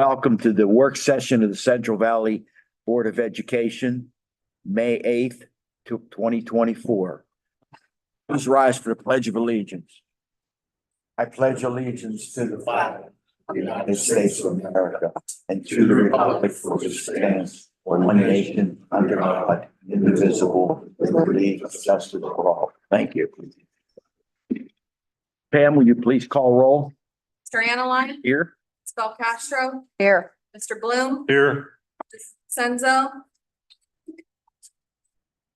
Welcome to the work session of the Central Valley Board of Education, May 8th, 2024. Please rise for the Pledge of Allegiance. I pledge allegiance to the flag of the United States of America and to the republic for which it stands, one nation, under God, indivisible, with liberty and justice for all. Thank you. Pam, will you please call roll? Mr. Analine? Here. Ms. Belcastro? Here. Mr. Bloom? Here. Ms. Senzo?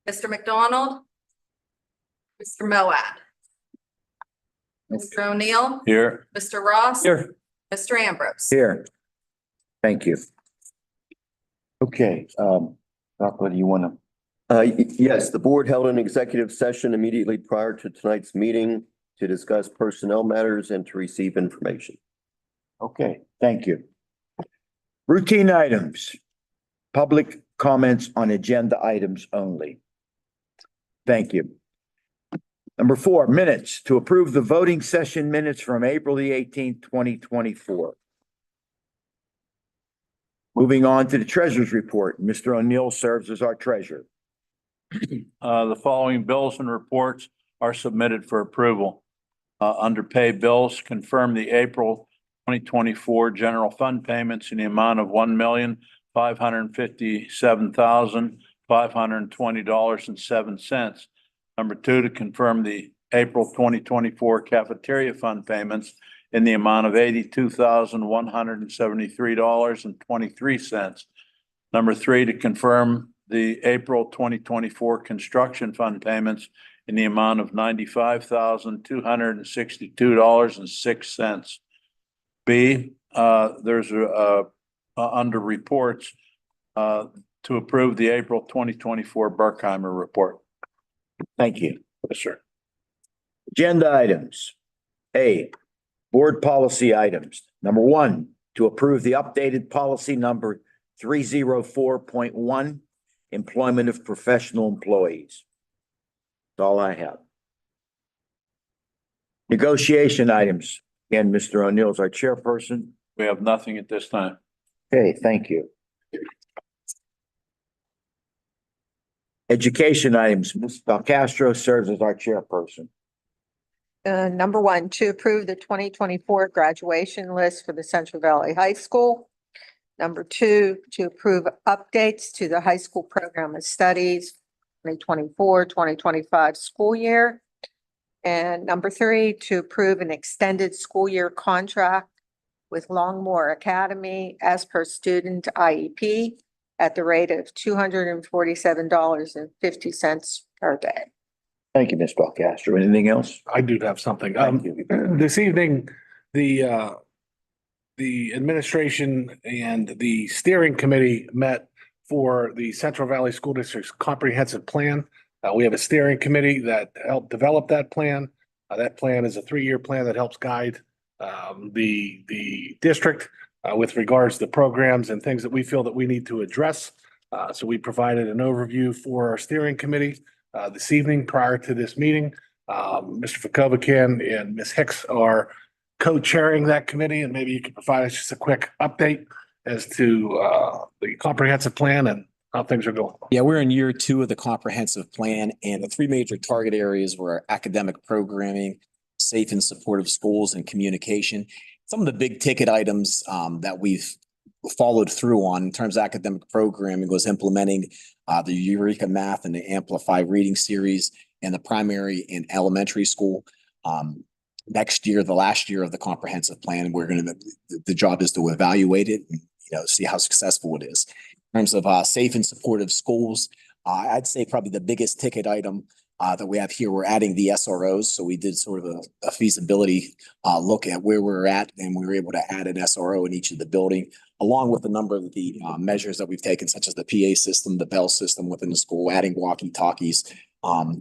Mr. McDonald? Mr. Moab? Mr. O'Neill? Here. Mr. Ross? Here. Mr. Ambrose? Here. Thank you. Okay, Rocco, do you want to? Yes, the board held an executive session immediately prior to tonight's meeting to discuss personnel matters and to receive information. Okay, thank you. Routine items. Public comments on agenda items only. Thank you. Number 4, minutes to approve the voting session minutes from April the 18th, 2024. Moving on to the treasurer's report. Mr. O'Neill serves as our treasurer. The following bills and reports are submitted for approval. Under pay bills, confirm the April 2024 general fund payments in the amount of $1,557,520.07. Number 2, to confirm the April 2024 cafeteria fund payments in the amount of $82,173.23. Number 3, to confirm the April 2024 construction fund payments in the amount of $95,262.06. B, there's under reports to approve the April 2024 Berkheimer report. Thank you. Yes, sir. Agenda items. A, board policy items. Number 1, to approve the updated policy number 304.1, employment of professional employees. That's all I have. Negotiation items. Again, Mr. O'Neill is our chairperson. We have nothing at this time. Okay, thank you. Education items. Ms. Belcastro serves as our chairperson. Number 1, to approve the 2024 graduation list for the Central Valley High School. Number 2, to approve updates to the high school program of studies, 2024-2025 school year. And number 3, to approve an extended school year contract with Longmore Academy as per student IEP at the rate of $247.50 per day. Thank you, Ms. Belcastro. Anything else? I do have something. Thank you. This evening, the administration and the steering committee met for the Central Valley School District's comprehensive plan. We have a steering committee that helped develop that plan. That plan is a 3-year plan that helps guide the district with regards to programs and things that we feel that we need to address. So we provided an overview for our steering committee this evening prior to this meeting. Mr. Fakovican and Ms. Hicks are co-chairing that committee, and maybe you could provide us just a quick update as to the comprehensive plan and how things are going. Yeah, we're in year 2 of the comprehensive plan, and the 3 major target areas were academic programming, safe and supportive schools, and communication. Some of the big ticket items that we've followed through on in terms of academic programming was implementing the Eureka Math and the Amplify Reading Series in the primary and elementary school. Next year, the last year of the comprehensive plan, the job is to evaluate it and see how successful it is. In terms of safe and supportive schools, I'd say probably the biggest ticket item that we have here, we're adding the SROs. So we did sort of a feasibility look at where we're at, and we were able to add an SRO in each of the building, along with a number of the measures that we've taken, such as the PA system, the bell system within the school, adding walkie-talkies.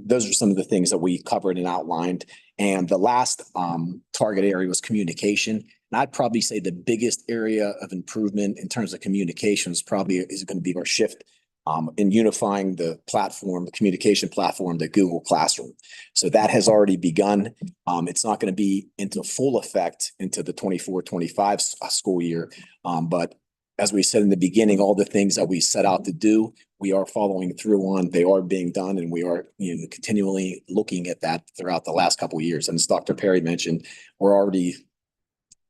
Those are some of the things that we covered and outlined. And the last target area was communication. And I'd probably say the biggest area of improvement in terms of communication is going to be our shift in unifying the platform, the communication platform, the Google Classroom. So that has already begun. It's not going to be into full effect into the 24-25 school year. But as we said in the beginning, all the things that we set out to do, we are following through on. They are being done, and we are continually looking at that throughout the last couple of years. And as Dr. Perry mentioned, we're already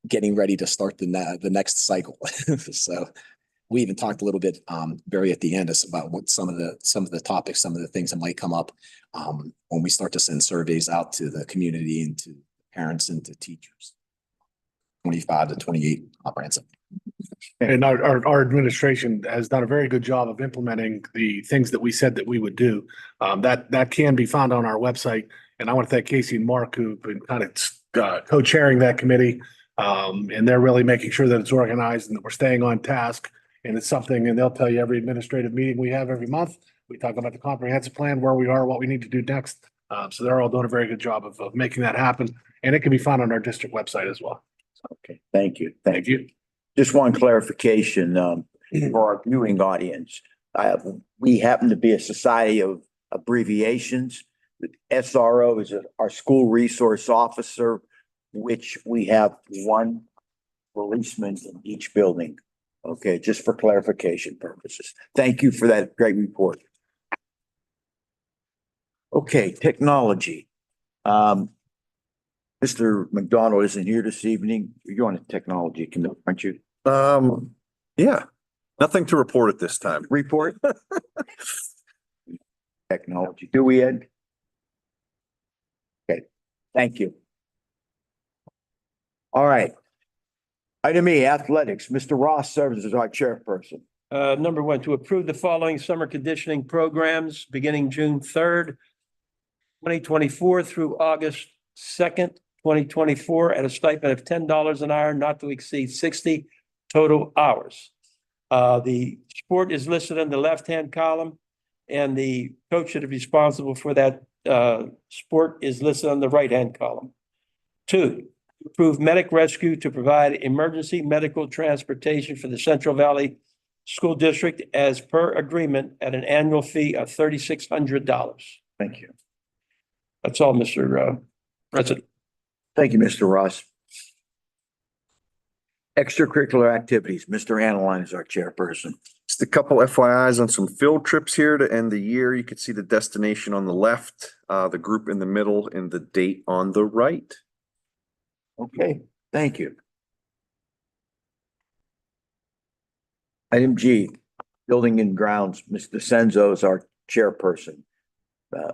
getting ready to start the next cycle. So we even talked a little bit, Barry, at the end about what some of the topics, some of the things that might come up when we start to send surveys out to the community and to parents and to teachers. 25 to 28 comprehensive. And our administration has done a very good job of implementing the things that we said that we would do. That can be found on our website. And I want to thank Casey and Mark, who've been kind of co-chairing that committee. And they're really making sure that it's organized and that we're staying on task. And it's something, and they'll tell you every administrative meeting we have every month, we talk about the comprehensive plan, where we are, what we need to do next. So they're all doing a very good job of making that happen. And it can be found on our district website as well. Okay, thank you. Thank you. Just one clarification, for our viewing audience. We happen to be a society of abbreviations. SRO is our school resource officer, which we have one policeman in each building. Okay, just for clarification purposes. Thank you for that great report. Okay, technology. Mr. McDonald isn't here this evening. You're on the technology committee, aren't you? Yeah, nothing to report at this time. Report? Technology. Do we, Ed? Okay, thank you. All right. Item E, athletics. Mr. Ross serves as our chairperson. Number one, to approve the following summer conditioning programs beginning June 3rd, 2024 through August 2nd, 2024 at a stipend of $10 an hour, not to exceed 60 total hours. The sport is listed in the left-hand column, and the coach that is responsible for that sport is listed on the right-hand column. 2, approve Medic Rescue to provide emergency medical transportation for the Central Valley School District as per agreement at an annual fee of $3,600. Thank you. That's all, Mr. President. Thank you, Mr. Ross. Extracurricular activities. Mr. Analine is our chairperson. Just a couple FYIs on some field trips here to end the year. You can see the destination on the left, the group in the middle, and the date on the right. Okay, thank you. Item G, building and grounds. Ms. DeCenzo is our chairperson.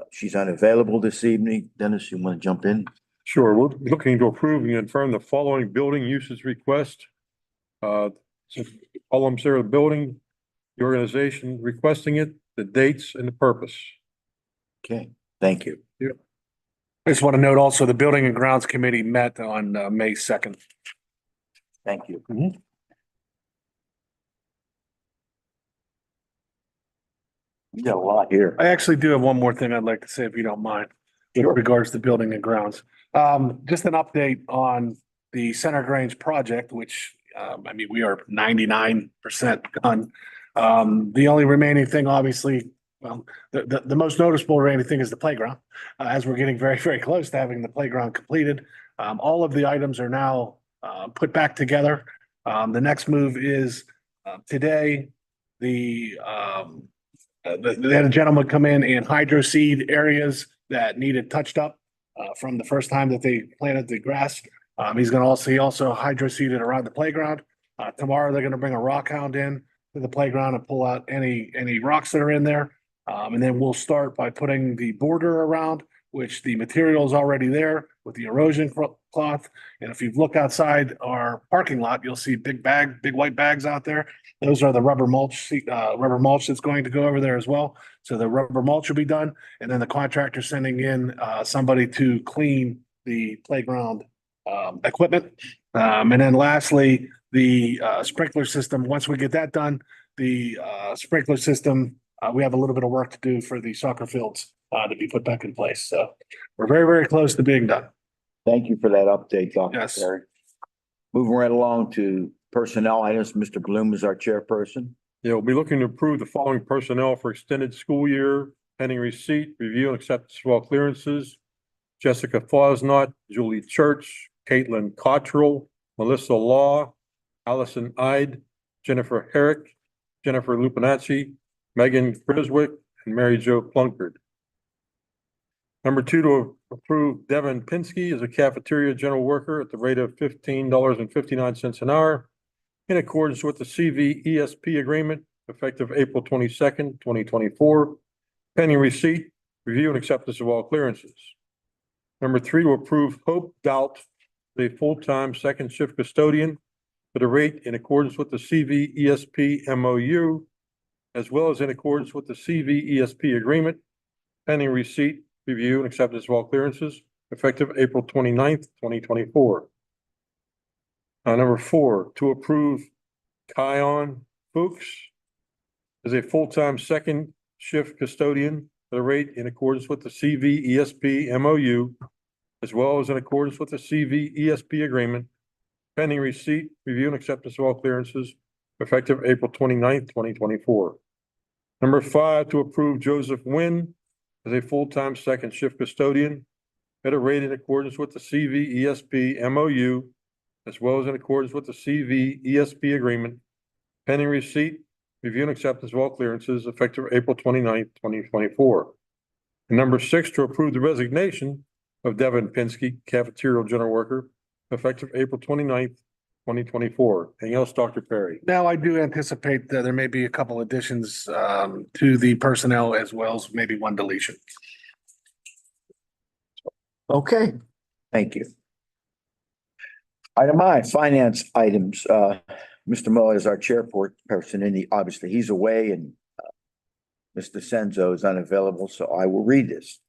She's unavailable this evening. Dennis, you want to jump in? Sure, we're looking to approve and confirm the following building uses request. Columns there, the building, the organization requesting it, the dates and the purpose. Okay, thank you. I just want to note also, the Building and Grounds Committee met on May 2nd. Thank you. We got a lot here. I actually do have one more thing I'd like to say, if you don't mind, with Sure. regards to Building and Grounds. Just an update on the Center Grange project, which, we are 99% done. The only remaining thing, obviously, well, the most noticeable remaining thing is the playground, as we're getting very, very close to having the playground completed. All of the items are now put back together. The next move is today, they had a gentleman come in and hydro seed areas that needed touched up from the first time that they planted the grass. He also hydro seeded around the playground. Tomorrow, they're going to bring a rock hound in to the playground and pull out any rocks that are in there. And then we'll start by putting the border around, which the material is already there with the erosion cloth. And if you look outside our parking lot, you'll see big white bags out there. Those are the rubber mulch that's going to go over there as well. So the rubber mulch will be done. And then the contractor sending in somebody to clean the playground equipment. And then lastly, the sprinkler system. Once we get that done, the sprinkler system, we have a little bit of work to do for the soccer fields to be put back in place. So we're very, very close to being done. Thank you for that update, Dr. Yes. Perry. Moving right along to personnel items. Mr. Bloom is our chairperson. Yeah, we'll be looking to approve the following personnel for extended school year pending receipt, review, and acceptance of all clearances. Jessica Fosnot, Julie Church, Caitlin Cottrell, Melissa Law, Allison Ide, Jennifer Herrick, Jennifer Lupinacci, Megan Griswick, and Mary Jo Plunkard. Number 2, to approve Devin Pinsky as a cafeteria general worker at the rate of $15.59 an hour in accordance with the CVESP agreement effective April 22nd, 2024, pending receipt, review, and acceptance of all clearances. Number 3, to approve Hope Doubt, a full-time second shift custodian at a rate in accordance with the CVESP MOU, as well as in accordance with the CVESP agreement, pending receipt, review, and acceptance of all clearances, effective April 29th, 2024. Number 4, to approve Kion Fuchs as a full-time second shift custodian at a rate in accordance with the CVESP MOU, as well as in accordance with the CVESP agreement, pending receipt, review, and acceptance of all clearances, effective April 29th, 2024. Number 5, to approve Joseph Nguyen as a full-time second shift custodian at a rate in accordance with the CVESP MOU, as well as in accordance with the CVESP agreement, pending receipt, review, and acceptance of all clearances, effective April 29th, 2024. And number 6, to approve the resignation of Devin Pinsky, cafeteria general worker, effective April 29th, 2024. Anything else, Dr. Perry? Now, I do anticipate that there may be a couple additions to the personnel as well as maybe one deletion. Okay, thank you. Item I, finance items. Mr. Miller is our chairperson and obviously he's away and Mr. Senzo is unavailable, so I will read this.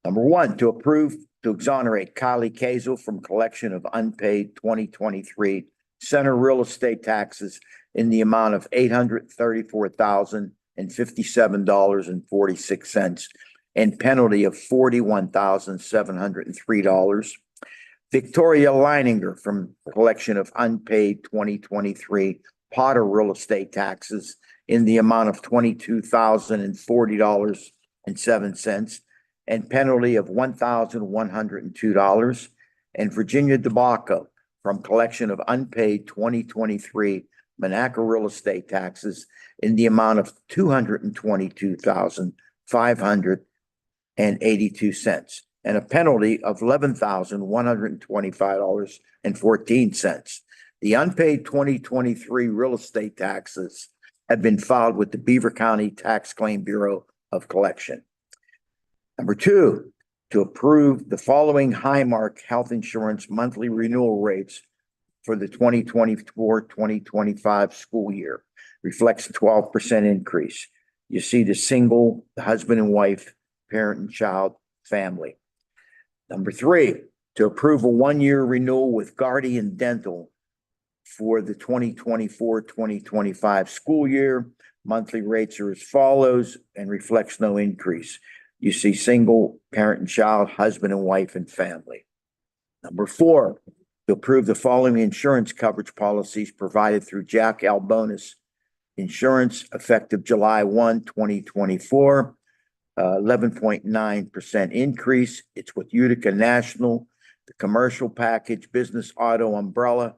Number 1, to approve to exonerate Kylie Kazel from collection of unpaid 2023 center real estate taxes in the amount of $834,057.46 and penalty of $41,703. Victoria Leininger from collection of unpaid 2023 Potter real estate taxes in the amount of $22,040.07 and penalty of $1,102. And Virginia DeBacco from collection of unpaid 2023 Monaco real estate taxes in the amount of $222,582 and a penalty of $11,125.14. The unpaid 2023 real estate taxes have been filed with the Beaver County Tax Claim Bureau of Collection. Number 2, to approve the following Highmark Health Insurance monthly renewal rates for the 2024-2025 school year. Reflects a 12% increase. You see the single, the husband and wife, parent and child, family. Number 3, to approve a 1-year renewal with Guardian Dental for the 2024-2025 school year. Monthly rates are as follows and reflects no increase. You see single, parent and child, husband and wife, and family. Number 4, to approve the following insurance coverage policies provided through Jack Albonis Insurance effective July 1, 2024. 11.9% increase. It's with Utica National. The commercial package, business auto umbrella,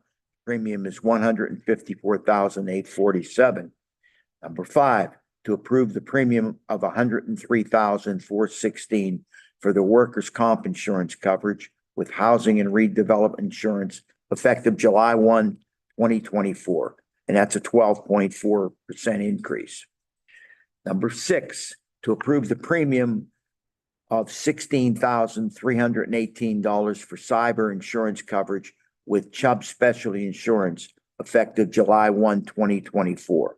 premium is $154,847. Number 5, to approve the premium of $103,416 for the workers' comp insurance coverage with housing and redevelopment insurance effective July 1, 2024. And that's a 12.4% increase. Number 6, to approve the premium of $16,318 for cyber insurance coverage with Chubb Specialty Insurance effective July 1, 2024.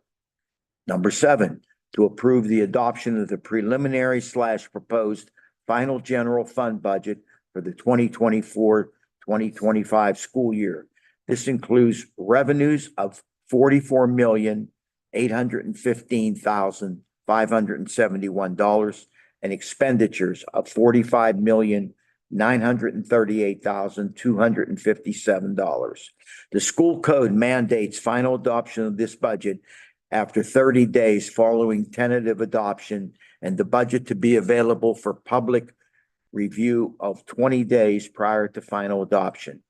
Number 7, to approve the adoption of the preliminary / proposed final general fund budget for the 2024-2025 school year. This includes revenues of $44,815,571 and expenditures of $45,938,257. The school code mandates final adoption of this budget after 30 days following tentative adoption, and the budget to be available for public review of 20 days prior to final adoption.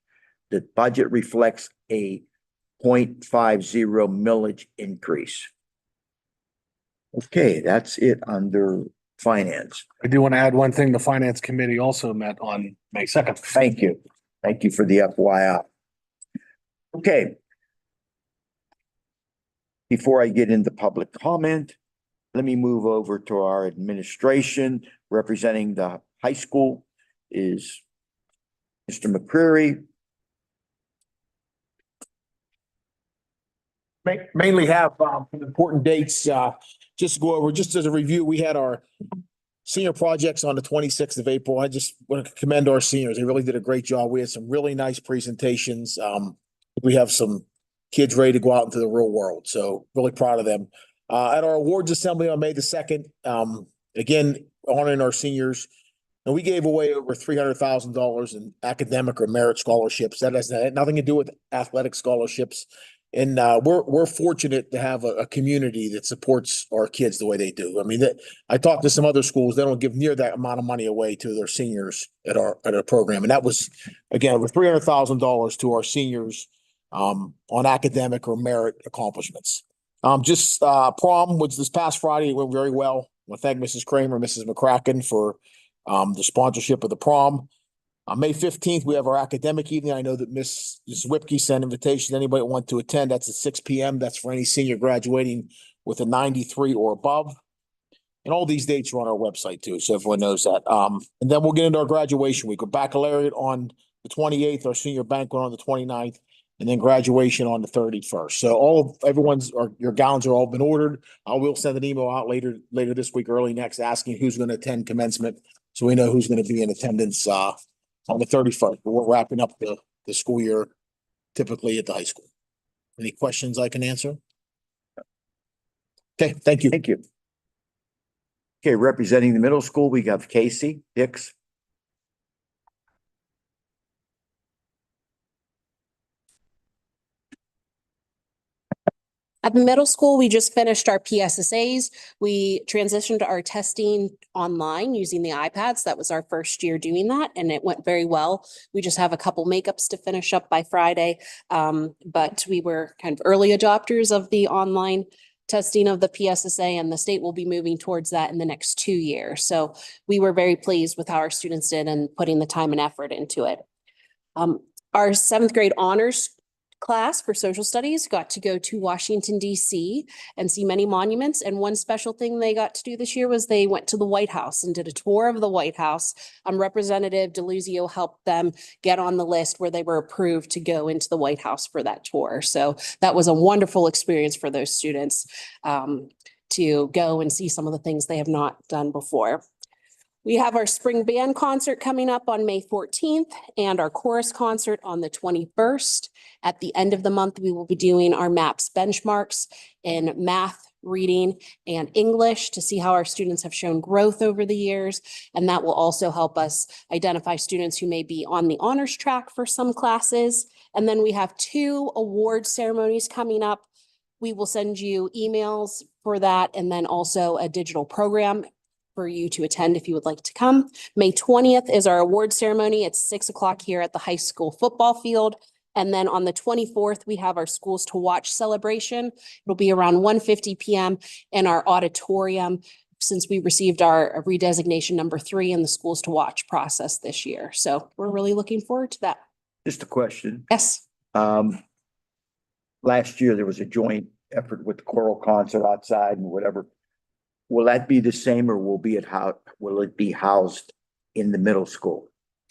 The budget reflects a 0.50 millage increase. Okay, that's it under finance. I do want to add one thing. The Finance Committee also met on May 2nd. Thank you. Thank you for the FYI. Okay. Before I get into public comment, let me move over to our administration. Representing the high school is Mr. McCreary. Mainly have some important dates, just to go over, just as a review, we had our senior projects on the 26th of April. I just want to commend our seniors. They really did a great job. We had some really nice presentations. We have some kids ready to go out into the real world, so really proud of them. At our awards assembly on May the 2nd, again, honoring our seniors, and we gave away over $300,000 in academic or merit scholarships. That has nothing to do with athletic scholarships. And we're fortunate to have a community that supports our kids the way they do. I mean, I talked to some other schools, they don't give near that amount of money away to their seniors at our program. And that was, again, with $300,000 to our seniors on academic or merit accomplishments. Prom was this past Friday. It went very well. I want to thank Mrs. Kramer, Mrs. McCracken for the sponsorship of the prom. On May 15th, we have our academic evening. I know that Mrs. Whipke sent invitations. Anybody that want to attend, that's at 6 p.m. That's for any senior graduating with a 93 or above. And all these dates are on our website too, so everyone knows that. And then we'll get into our graduation week. Our baccalaureate on the 28th, our senior banquet on the 29th, and then graduation on the 31st. So your gowns are all been ordered. I will send an email out later this week, early next, asking who's going to attend commencement, so we know who's going to be in attendance on the 31st. But we're wrapping up the school year typically at the high school. Any questions I can answer? Okay, thank you. Thank you. Okay, representing the middle school, we have Casey Hicks. At the middle school, we just finished our PSSAs. We transitioned our testing online using the iPads. That was our first year doing that, and it went very well. We just have a couple makeups to finish up by Friday. But we were kind of early adopters of the online testing of the PSSA, and the state will be moving towards that in the next 2 years. So we were very pleased with how our students did and putting the time and effort into it. Our 7th grade honors class for social studies got to go to Washington, D.C. and see many monuments. And one special thing they got to do this year was they went to the White House and did a tour of the White House. Representative DeLuzio helped them get on the list where they were approved to go into the White House for that tour. So that was a wonderful experience for those students to go and see some of the things they have not done before. We have our spring band concert coming up on May 14th and our chorus concert on the 21st. At the end of the month, we will be doing our MAPS benchmarks in math, reading, and English to see how our students have shown growth over the years. And that will also help us identify students who may be on the honors track for some classes. And then we have 2 award ceremonies coming up. We will send you emails for that, and then also a digital program for you to attend if you would like to come. May 20th is our award ceremony. It's 6 o'clock here at the high school football field. And then on the 24th, we have our Schools to Watch celebration. It'll be around 1:50 p.m. in our auditorium, since we received our redesignation number 3 in the Schools to Watch process this year. So we're really looking forward to that. Just a question. Yes. Last year, there was a joint effort with the choral concert outside and whatever. Will that be the same, or will it be housed in the middle school?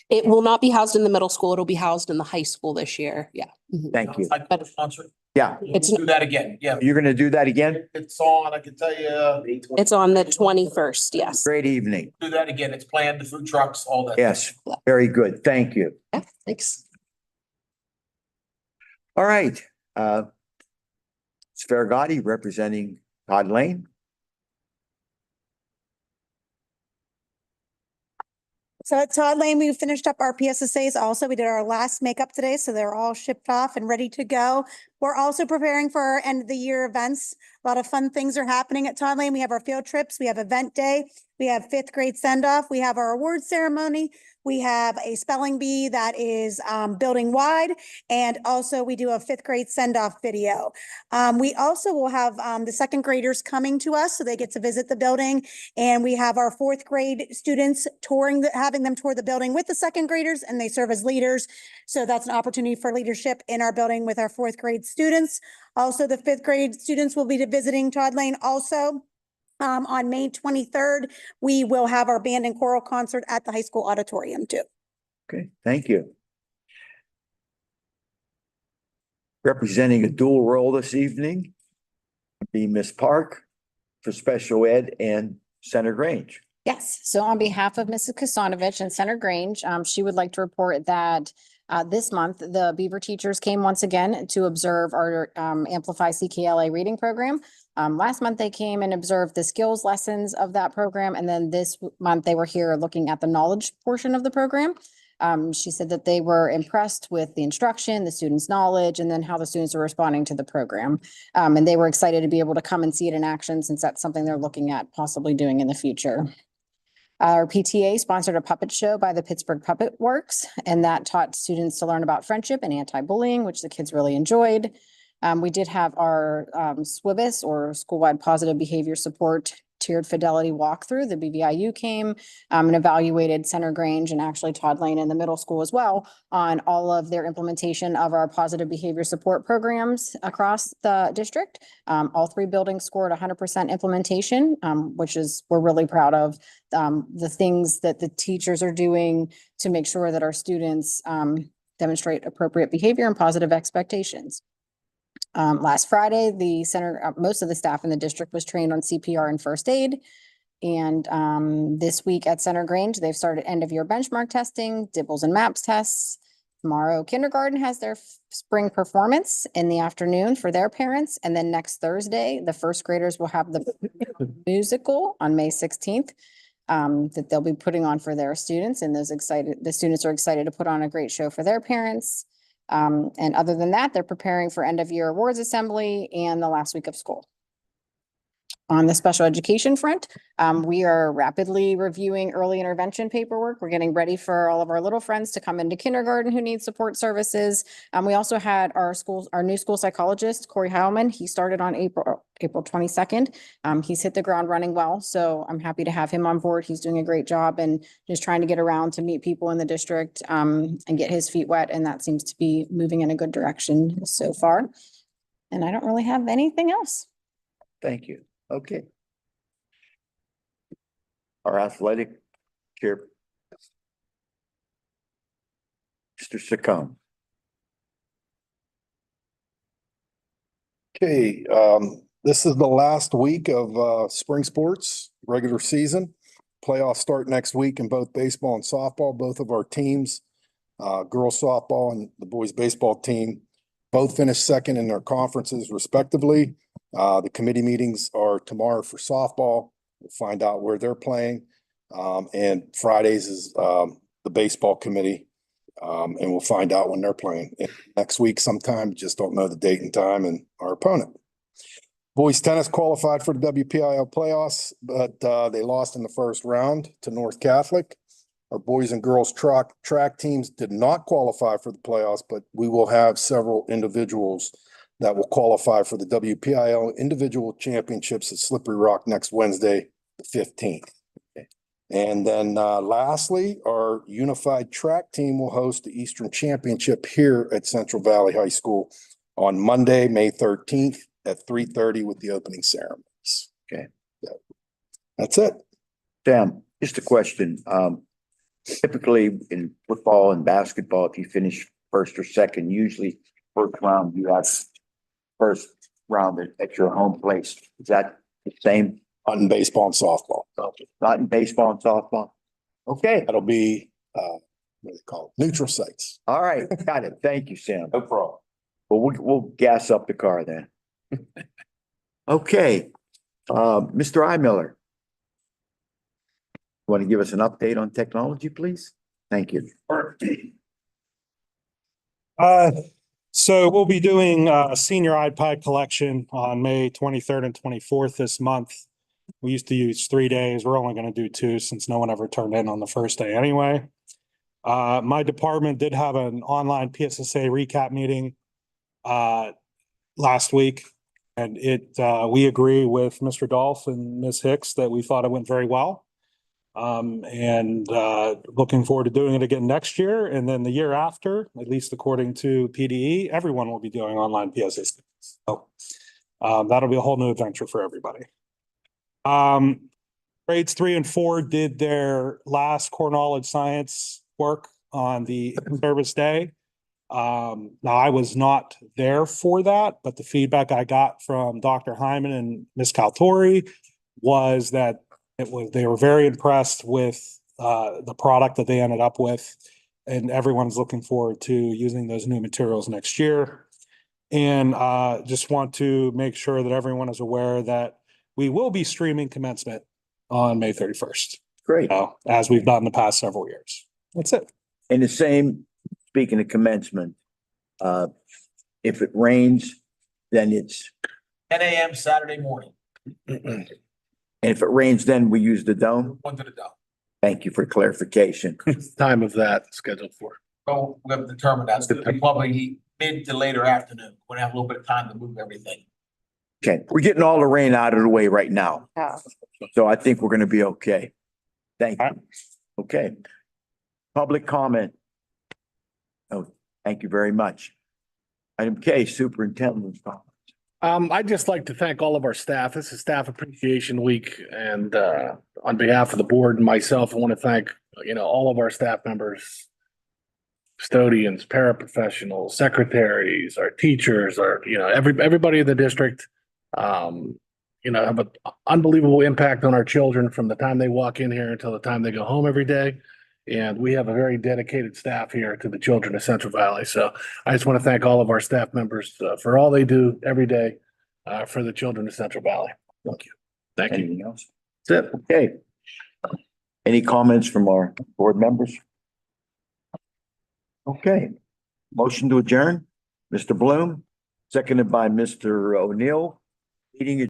It will not be housed in the middle school. It'll be housed in the high school this year. Yeah. Mhm. Thank you. But Yeah, it's, Do that again, yeah. you're gonna do that again? It's on, I can tell you. it's on the 21st. Yes. Great evening. Do that again. It's planned, the food trucks, all that. Yes, very good. Thank you. Yeah, thanks. All right. Sfaragati representing Todd Lane. So at Todd Lane, we finished up our PSSAs also. We did our last makeup today, so they're all shipped off and ready to go. We're also preparing for our end of the year events. A lot of fun things are happening at Todd Lane. We have our field trips, we have event day, we have fifth grade send off, we have our award ceremony. We have a spelling bee that is building wide, and also we do a fifth grade send off video. We also will have the second graders coming to us, so they get to visit the building. And we have our fourth grade students touring, having them tour the building with the second graders, and they serve as leaders. So that's an opportunity for leadership in our building with our fourth grade students. Also, the fifth grade students will be visiting Todd Lane also. On May 23rd, we will have our band and choral concert at the high school auditorium too. Okay, thank you. Representing a dual role this evening, be Ms. Park for special ed and Center Grange. Yes, so on behalf of Mrs. Kasanovich and Center Grange, she would like to report that this month, the Beaver teachers came once again to observe our Amplify CKLA reading program. Last month, they came and observed the skills lessons of that program, and then this month they were here looking at the knowledge portion of the program. She said that they were impressed with the instruction, the students' knowledge, and then how the students are responding to the program. And they were excited to be able to come and see it in action, since that's something they're looking at possibly doing in the future. Our PTA sponsored a puppet show by the Pittsburgh Puppet Works, and that taught students to learn about friendship and anti-bullying, which the kids really enjoyed. We did have our SWBS, or Schoolwide Positive Behavior Support Tiered Fidelity Walkthrough. The BVIU came and evaluated Center Grange and actually Todd Lane in the middle school as well on all of their implementation of our positive behavior support programs across the district. All three buildings scored 100% implementation, which is we're really proud of. The things that the teachers are doing to make sure that our students demonstrate appropriate behavior and positive expectations. Last Friday, the center, most of the staff in the district was trained on CPR and first aid. And this week at Center Grange, they've started end of year benchmark testing, DIBELS and MAPS tests. Tomorrow, kindergarten has their spring performance in the afternoon for their parents. And then next Thursday, the first graders will have the musical on May 16th that they'll be putting on for their students. And the students are excited to put on a great show for their parents. And other than that, they're preparing for end of year awards assembly and the last week of school. On the special education front, we are rapidly reviewing early intervention paperwork. We're getting ready for all of our little friends to come into kindergarten who need support services. We also had our new school psychologist, Corey Heilman. He started on April 22nd. He's hit the ground running well, so I'm happy to have him on board. He's doing a great job and just trying to get around to meet people in the district and get his feet wet, and that seems to be moving in a good direction so far. And I don't really have anything else. Thank you. Okay. Our athletic chair, Mr. Saccone. Okay, this is the last week of spring sports, regular season. Playoffs start next week in both baseball and softball. Both of our teams, girls softball and the boys baseball team, both finished second in their conferences respectively. The committee meetings are tomorrow for softball. We'll find out where they're playing. And Fridays is the baseball committee. And we'll find out when they're playing next week sometime. Just don't know the date and time and our opponent. Boys tennis qualified for the WPIL playoffs, but they lost in the first round to North Catholic. Our boys and girls track teams did not qualify for the playoffs, but we will have several individuals that will qualify for the WPIL individual championships at Slippery Rock next Wednesday, the 15th. And then lastly, our unified track team will host the Eastern Championship here at Central Valley High School on Monday, May 13th at 3:30 with the opening ceremonies. Okay. That's it. Sam, just a question. Typically in football and basketball, if you finish first or second, usually first round, you have first round at your home place. Is that the same? Not in baseball and softball. Not in baseball and softball? Okay. That'll be, what do they call it? Neutral sites. All right. Got it. Thank you, Sam. No problem. Well, we'll gas up the car then. Okay. Mr. Miller. Want to give us an update on technology, please? Thank you. So we'll be doing a senior iPad collection on May 23rd and 24th this month. We used to use 3 days. We're only going to do 2 since no one ever turned in on the first day anyway. My department did have an online PSSA recap meeting last week. And we agree with Mr. Dolph and Ms. Hicks that we thought it went very well. Looking forward to doing it again next year. And then the year after, at least according to PDE, everyone will be doing online PSSA. So that'll be a whole new adventure for everybody. Grades 3 and 4 did their last core knowledge science work on the service day. Now I was not there for that, but the feedback I got from Dr. Hyman and Ms. Caltori was that they were very impressed with the product that they ended up with, and everyone's looking forward to using those new materials next year. And just want to make sure that everyone is aware that we will be streaming commencement on May 31st. Great. As we've done the past several years. That's it. And the same, speaking of commencement, if it rains, then it's, 10 a.m. Saturday morning, and if it rains, then we use the dome? one to the dome. Thank you for clarification. Time of that scheduled for. So we have determined that's gonna be probably mid to later afternoon. We're gonna have a little bit of time to move everything. Okay, we're getting all the rain out of the way right now, Yeah. so I think we're gonna be okay. Thank you. Okay. Public comment. Oh, thank you very much. Item K, superintendent's comments. I'd just like to thank all of our staff. This is Staff Appreciation Week, and on behalf of the board and myself, I want to thank, all of our staff members, custodians, paraprofessionals, secretaries, our teachers, everybody in the district. Have an unbelievable impact on our children from the time they walk in here until the time they go home every day. And we have a very dedicated staff here to the children of Central Valley. So I just want to thank all of our staff members for all they do every day for the children of Central Valley. Thank you. Thank you. Anything else? That's it. Okay. Any comments from our board members? Okay. Motion to adjourn, Mr. Bloom, seconded by Mr. O'Neill. Meeting